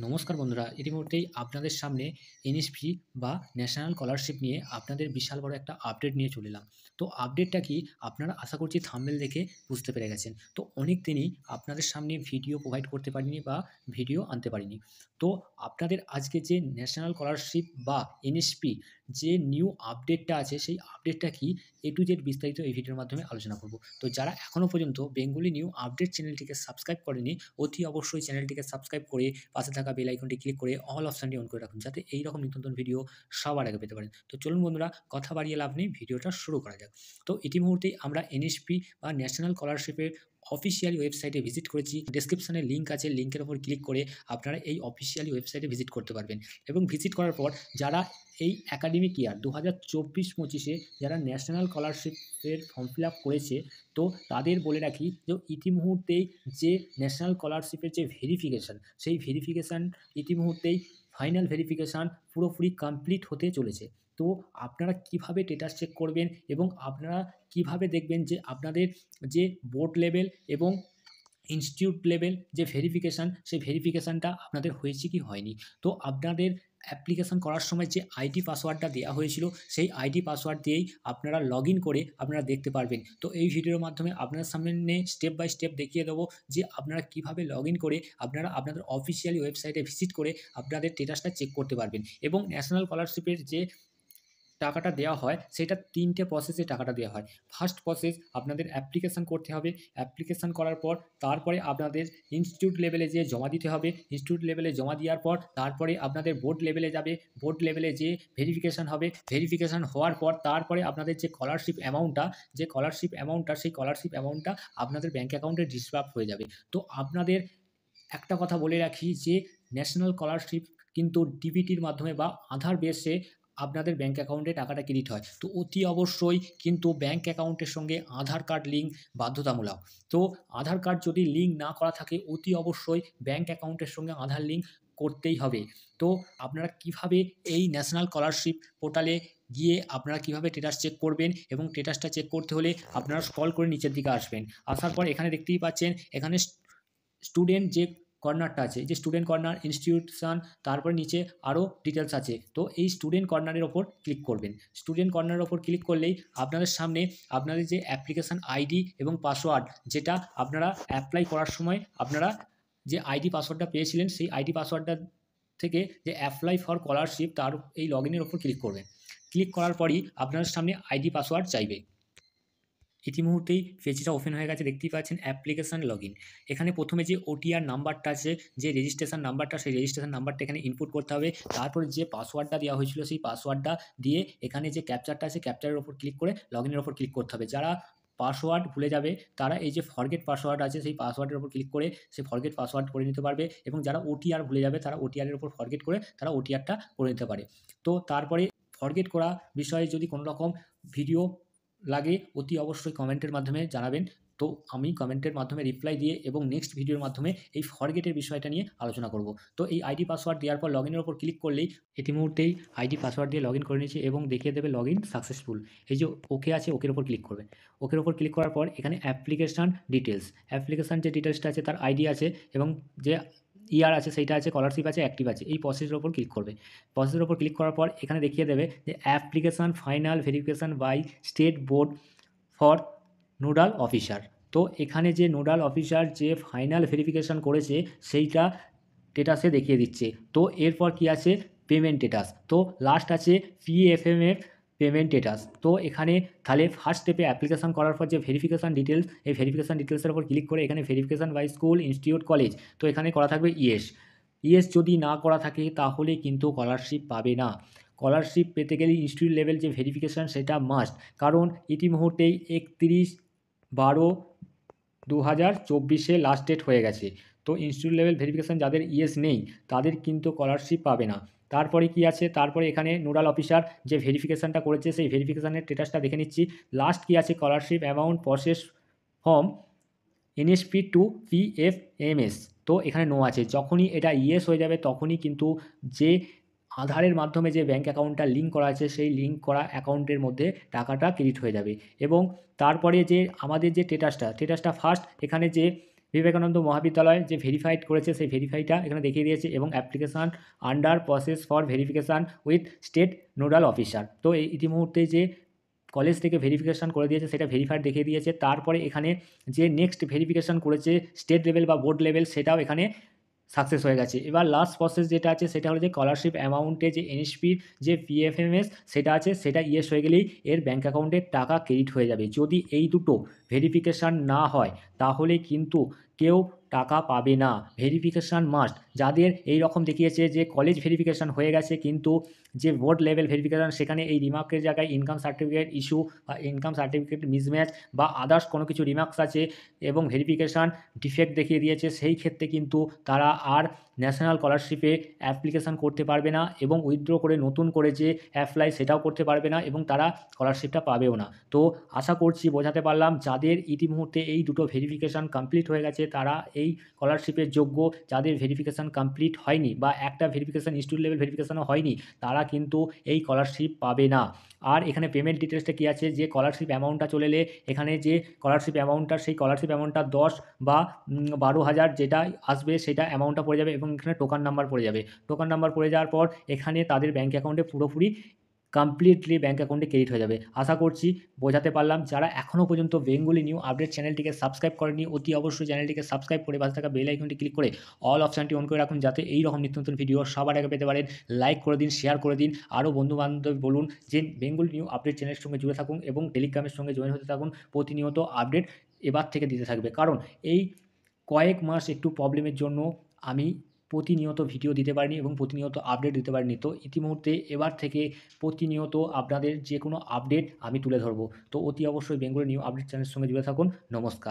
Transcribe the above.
নমস্কার বন্ধুরা, ইতিমধ্যেই আপনাদের সামনে এনএসপি বা ন্যাশনাল স্কলারশিপ নিয়ে আপনাদের বিশাল বড় একটা আপডেট নিয়ে চলে এলাম। তো আপডেটটা কি আপনারা আশা করছি থাম্বনেল দেখে বুঝতে পেরে গেছেন। তো অনেক দিনই আপনাদের সামনে ভিডিও প্রোভাইড করতে পারিনি বা ভিডিও আনতে পারিনি। তো আপনাদের আজকে যে ন্যাশনাল স্কলারশিপ বা এনএসপি যে নিউ আপডেটটা আছে সেই আপডেটটা কি এ টু জেড বিস্তারিত এই ভিডিওর মাধ্যমে আলোচনা করব। তো যারা এখনও পর্যন্ত বেঙ্গলি নিউ আপডেট চ্যানেলটিকে সাবস্ক্রাইব করেনি অতি অবশ্যই চ্যানেলটিকে সাবস্ক্রাইব করে পাশে থাকা বেল আইকনটি ক্লিক করে অল অপশনটি অন করে রাখুন যাতে এই রকম নিত্য নতুন ভিডিও সবার আগে পেতে পারেন। তো চলুন বন্ধুরা, কথা বাড়িয়ে লাভ নেই, ভিডিওটা শুরু করা যাক। তো ইতিমুহূর্তেই আমরা এনএসপি বা ন্যাশনাল স্কলারশিপের অফিসিয়ালি ওয়েবসাইটে ভিজিট করেছি। ডেসক্রিপশনে লিঙ্ক আছে, লিঙ্কের উপর ক্লিক করে আপনারা এই অফিসিয়ালি ওয়েবসাইটে ভিজিট করতে পারবেন এবং ভিজিট করার পর যারা এই একাডেমিক ইয়ার 2024-25-এ যারা ন্যাশনাল স্কলারশিপের ফর্ম ফিল আপ করেছে, তো তাদের বলে রাখি যে ইতিমুহূর্তেই যে ন্যাশনাল স্কলারশিপের যে ভেরিফিকেশান সেই ভেরিফিকেশান ইতিমুহূর্তেই ফাইনাল ভেরিফিকেশান পুরোপুরি কমপ্লিট হতে চলেছে। তো আপনারা কিভাবে স্ট্যাটাস চেক করবেন এবং আপনারা কিভাবে দেখবেন যে আপনাদের যে বোর্ড লেভেল এবং ইনস্টিটিউট লেভেল যে ভেরিফিকেশান সেই ভেরিফিকেশানটা আপনাদের হয়েছে কি হয়নি। তো আপনাদের অ্যাপ্লিকেশান করার সময় যে আইডি পাসওয়ার্ডটা দেওয়া হয়েছিল সেই আইডি পাসওয়ার্ড দিয়েই আপনারা লগ ইন করে আপনারা দেখতে পারবেন। তো এই ভিডিওর মাধ্যমে আপনার সামনে স্টেপ বাই স্টেপ দেখিয়ে দেবো যে আপনারা কিভাবে লগ ইন করে আপনারা আপনাদের অফিসিয়ালি ওয়েবসাইটে ভিজিট করে আপনাদের স্ট্যাটাসটা চেক করতে পারবেন এবং ন্যাশনাল স্কলারশিপের যে টাকাটা দেওয়া হয় সেটা ৩টে প্রসেসে টাকাটা দেওয়া হয়। ফার্স্ট প্রসেস আপনাদের অ্যাপ্লিকেশান করতে হবে। অ্যাপ্লিকেশান করার পর তারপরে আপনাদের ইনস্টিটিউট লেভেলে যেয়ে জমা দিতে হবে। ইনস্টিটিউট লেভেলে জমা দেওয়ার পর তারপরে আপনাদের বোর্ড লেভেলে যাবে। বোর্ড লেভেলে যেয়ে ভেরিফিকেশান হবে। ভেরিফিকেশান হওয়ার পর তারপরে আপনাদের যে স্কলারশিপ অ্যামাউন্টটা সেই স্কলারশিপ অ্যামাউন্টটা আপনাদের ব্যাংক অ্যাকাউন্টে ডিসবার্স হয়ে যাবে। তো আপনাদের একটা কথা বলে রাখি যে ন্যাশনাল স্কলারশিপ কিন্তু ডিবিটির মাধ্যমে বা আধার বেসে আপনাদের ব্যাংক অ্যাকাউন্টে টাকাটা ক্রেডিট হয়। তো অতি অবশ্যই কিন্তু ব্যাংক অ্যাকাউন্টের সঙ্গে আধার কার্ড লিঙ্ক বাধ্যতামূলক। তো আধার কার্ড যদি লিঙ্ক না করা থাকে অতি অবশ্যই ব্যাংক অ্যাকাউন্টের সঙ্গে আধার লিঙ্ক করতেই হবে। তো আপনারা কিভাবে এই ন্যাশনাল স্কলারশিপ পোর্টালে গিয়ে আপনারা কিভাবে স্ট্যাটাস চেক করবেন এবং স্ট্যাটাসটা চেক করতে হলে আপনারা স্ক্রল করে নিচের দিকে আসবেন। আসার পর এখানে দেখতেই পাচ্ছেন এখানে স্টুডেন্ট যে কর্নারটা আছে, যে স্টুডেন্ট কর্নার, ইনস্টিটিউশন, তারপরে নিচে আরও ডিটেলস আছে। তো এই স্টুডেন্ট কর্নারের ওপর ক্লিক করবেন। স্টুডেন্ট কর্নারের ওপর ক্লিক করলেই আপনাদের সামনে আপনাদের যে অ্যাপ্লিকেশান আইডি এবং পাসওয়ার্ড যেটা আপনারা অ্যাপ্লাই করার সময় আপনারা যে আইডি পাসওয়ার্ডটা পেয়েছিলেন সেই আইডি পাসওয়ার্ডটা থেকে যে অ্যাপ্লাই ফর স্কলারশিপ তার এই লগ ইনের ওপর ক্লিক করবেন। ক্লিক করার পরই আপনার সামনে আইডি পাসওয়ার্ড চাইবে। ইতিমুহূর্তেই পেজটা ওপেন হয়ে গেছে, দেখতেই পাচ্ছেন অ্যাপ্লিকেশান লগইন। এখানে প্রথমে যে ওটিআর নাম্বারটা আছে, যে রেজিস্ট্রেশন নাম্বারটা, সেই রেজিস্ট্রেশন নাম্বারটা এখানে ইনপুট করতে হবে। তারপরে যে পাসওয়ার্ডটা দেওয়া হয়েছিল সেই পাসওয়ার্ডটা দিয়ে এখানে যে ক্যাপচারটা আছে ক্যাপচারের ওপর ক্লিক করে লগইনের ওপর ক্লিক করতে হবে। যারা পাসওয়ার্ড ভুলে যাবে তারা এই যে ফরগেট পাসওয়ার্ড আছে সেই পাসওয়ার্ডের ওপর ক্লিক করে সে ফরগেট পাসওয়ার্ড করে নিতে পারবে এবং যারা ওটিআর ভুলে যাবে তারা ওটিআরের ওপর ফরগেট করে তারা ওটিআরটা করে নিতে পারে। তো তারপরে ফরগেট করা বিষয়ে যদি কোনো রকম ভিডিও লাগে অতি অবশ্যই কমেন্টের মাধ্যমে জানাবেন। তো আমি কমেন্টের মাধ্যমে রিপ্লাই দিয়ে এবং নেক্সট ভিডিওর মাধ্যমে এই ফরগেটের বিষয়টা নিয়ে আলোচনা করব। তো এই আইডি পাসওয়ার্ড দেওয়ার পর লগইনের ওপর ক্লিক করলেই ইতিমুহূর্তেই আইডি পাসওয়ার্ড দিয়ে লগইন করে নিয়েছি এবং দেখিয়ে দেবে লগইন সাকসেসফুল। এই যে ওকে আছে ওকের ওপর ক্লিক করবেন। ওকের ওপর ক্লিক করার পর এখানে অ্যাপ্লিকেশান যে ডিটেলসটা আছে তার আইডি আছে এবং যে ইয়ার আছে সেইটা আছে, স্কলারশিপ আছে, অ্যাক্টিভ আছে। এই প্রসেসের ওপর ক্লিক করবে। প্রসেসের ওপর ক্লিক করার পর এখানে দেখিয়ে দেবে যে application final verification by state board for nodal officer. তো এখানে যে নোডাল অফিসার যে ফাইনাল ভেরিফিকেশান করেছে সেইটা স্ট্যাটাসে দেখিয়ে দিচ্ছে। তো এরপর কি আছে পেমেন্ট স্ট্যাটাস। তো লাস্ট আছে পিএফএমের পেমেন্ট স্ট্যাটাস। তো এখানে তাহলে ফার্স্ট স্টেপে অ্যাপ্লিকেশান করার পর যে ভেরিফিকেশান ডিটেলস, এই ভেরিফিকেশান ডিটেলসের উপর ক্লিক করে এখানে verification by school, institute, college. তো এখানে করা থাকবে ইয়েস। ইয়েস যদি না করা থাকে তাহলে কিন্তু স্কলারশিপ পাবে না। স্কলারশিপ পেতে গেলে ইনস্টিটিউট লেভেল যে ভেরিফিকেশান সেটা মাস্ট, কারণ ইতিমুহূর্তেই 31/12/2024 লাস্ট ডেট হয়ে গেছে। তো ইনস্টিটিউট লেভেল ভেরিফিকেশান যাদের ইয়েস নেই তাদের কিন্তু স্কলারশিপ পাবে না। তারপরে কি আছে, তারপরে এখানে নোডাল অফিসার যে ভেরিফিকেশানটা করেছে সেই ভেরিফিকেশানের স্ট্যাটাসটা দেখে নিচ্ছি। লাস্ট কি আছে, scholarship amount process form NSP to PFMS. তো এখানে নো আছে। যখনই এটা ইয়েস হয়ে যাবে তখনই কিন্তু যে আধারের মাধ্যমে যে ব্যাঙ্ক অ্যাকাউন্টটা লিঙ্ক করা আছে সেই লিঙ্ক করা অ্যাকাউন্টের মধ্যে টাকাটা ক্রেডিট হয়ে যাবে। এবং তারপরে যে আমাদের যে স্ট্যাটাসটা ফার্স্ট এখানে যে বিবেকানন্দ মহাবিদ্যালয় যে ভেরিফাইড করেছে সেই ভেরিফাইটা এখানে দেখিয়ে দিয়েছে এবং application under process for verification with state nodal officer. তো এই ইতিমুহূর্তে যে কলেজ থেকে ভেরিফিকেশান করে দিয়েছে সেটা ভেরিফাইড দেখিয়ে দিয়েছে। তারপরে এখানে যে নেক্সট ভেরিফিকেশান করেছে স্টেট লেভেল বা বোর্ড লেভেল সেটাও এখানে সাকসেস হয়ে গেছে। এবার লাস্ট প্রসেস যেটা আছে সেটা হলো যে স্কলারশিপ অ্যামাউন্টে যে এনএসপির যে পিএফএমএস সেটা আছে সেটা ইয়েস হয়ে গেলেই এর ব্যাঙ্ক অ্যাকাউন্টে টাকা ক্রেডিট হয়ে যাবে। যদি এই দুটো ভেরিফিকেশান না হয় তাহলে কিন্তু কেউ টাকা পাবে না। Verification must. যাদের এই রকম দেখিয়েছে যে কলেজ ভেরিফিকেশান হয়ে গেছে কিন্তু যে বোর্ড লেভেল ভেরিফিকেশান সেখানে এই রিমার্কের জায়গায় ইনকাম সার্টিফিকেট ইস্যু বা ইনকাম সার্টিফিকেট মিসম্যাচ বা আদার্স কোনো কিছু রিমার্কস আছে এবং ভেরিফিকেশান ডিফেক্ট দেখিয়ে দিয়েছে, সেই ক্ষেত্রে কিন্তু তারা আর ন্যাশনাল স্কলারশিপে অ্যাপ্লিকেশান করতে পারবে না এবং উইথড্র করে নতুন করে যে অ্যাপ্লাই সেটাও করতে পারবে না এবং তারা স্কলারশিপটা পাবেও না। তো আশা করছি বোঝাতে পারলাম। যাদের ইতিমুহূর্তে এই দুটো ভেরিফিকেশান কমপ্লিট হয়ে গেছে তারা এই স্কলারশিপের যোগ্য। যাদের ভেরিফিকেশান কমপ্লিট হয়নি বা একটা ভেরিফিকেশান ইনস্টিটিউট লেভেল ভেরিফিকেশানও হয়নি তারা কিন্তু এই স্কলারশিপ পাবে না। আর এখানে পেমেন্ট ডিটেলসটা কী আছে, যে স্কলারশিপ অ্যামাউন্টটা চলে এলে এখানে যে স্কলারশিপ অ্যামাউন্টটা সেই স্কলারশিপ অ্যামাউন্টটা 10 বা 12,000 যেটা আসবে সেটা অ্যামাউন্টটা পড়ে যাবে এবং এখানে টোকান নাম্বার পড়ে যাবে। টোকান নাম্বার পড়ে যাওয়ার পর এখানে তাদের ব্যাঙ্ক অ্যাকাউন্টে পুরোপুরি কমপ্লিটলি ব্যাঙ্ক অ্যাকাউন্টে ক্রেডিট হয়ে যাবে। আশা করছি বোঝাতে পারলাম। যারা এখনও পর্যন্ত বেঙ্গলি নিউ আপডেট চ্যানেলটিকে সাবস্ক্রাইব করেনি অতি অবশ্যই চ্যানেলটিকে সাবস্ক্রাইব করে পাশে থাকা বেল আইকনটি ক্লিক করে অল অপশানটি অন করে রাখুন যাতে এই রকম নিত্য নতুন ভিডিও সবার আগে পেতে পারেন। লাইক করে দিন, শেয়ার করে দিন, আরও বন্ধুবান্ধব বলুন যে বেঙ্গলি নিউ আপডেট চ্যানেলের সঙ্গে জুড়ে থাকুন এবং টেলিগ্রামের সঙ্গে জয়েন হতে থাকুন। প্রতিনিয়ত আপডেট এবার থেকে দিতে থাকবে, কারণ এই কয়েক মাস একটু প্রবলেমের জন্য আমি প্রতিনিয়ত ভিডিও দিতে পারিনি এবং প্রতিনিয়ত আপডেট দিতে পারিনি। তো ইতিমুহূর্তে এবার থেকে প্রতিনিয়ত আপনাদের যে কোনো আপডেট আমি তুলে ধরবো। তো অতি অবশ্যই বেঙ্গলি নিউ আপডেট চ্যানেলের সঙ্গে জুড়ে থাকুন। নমস্কার।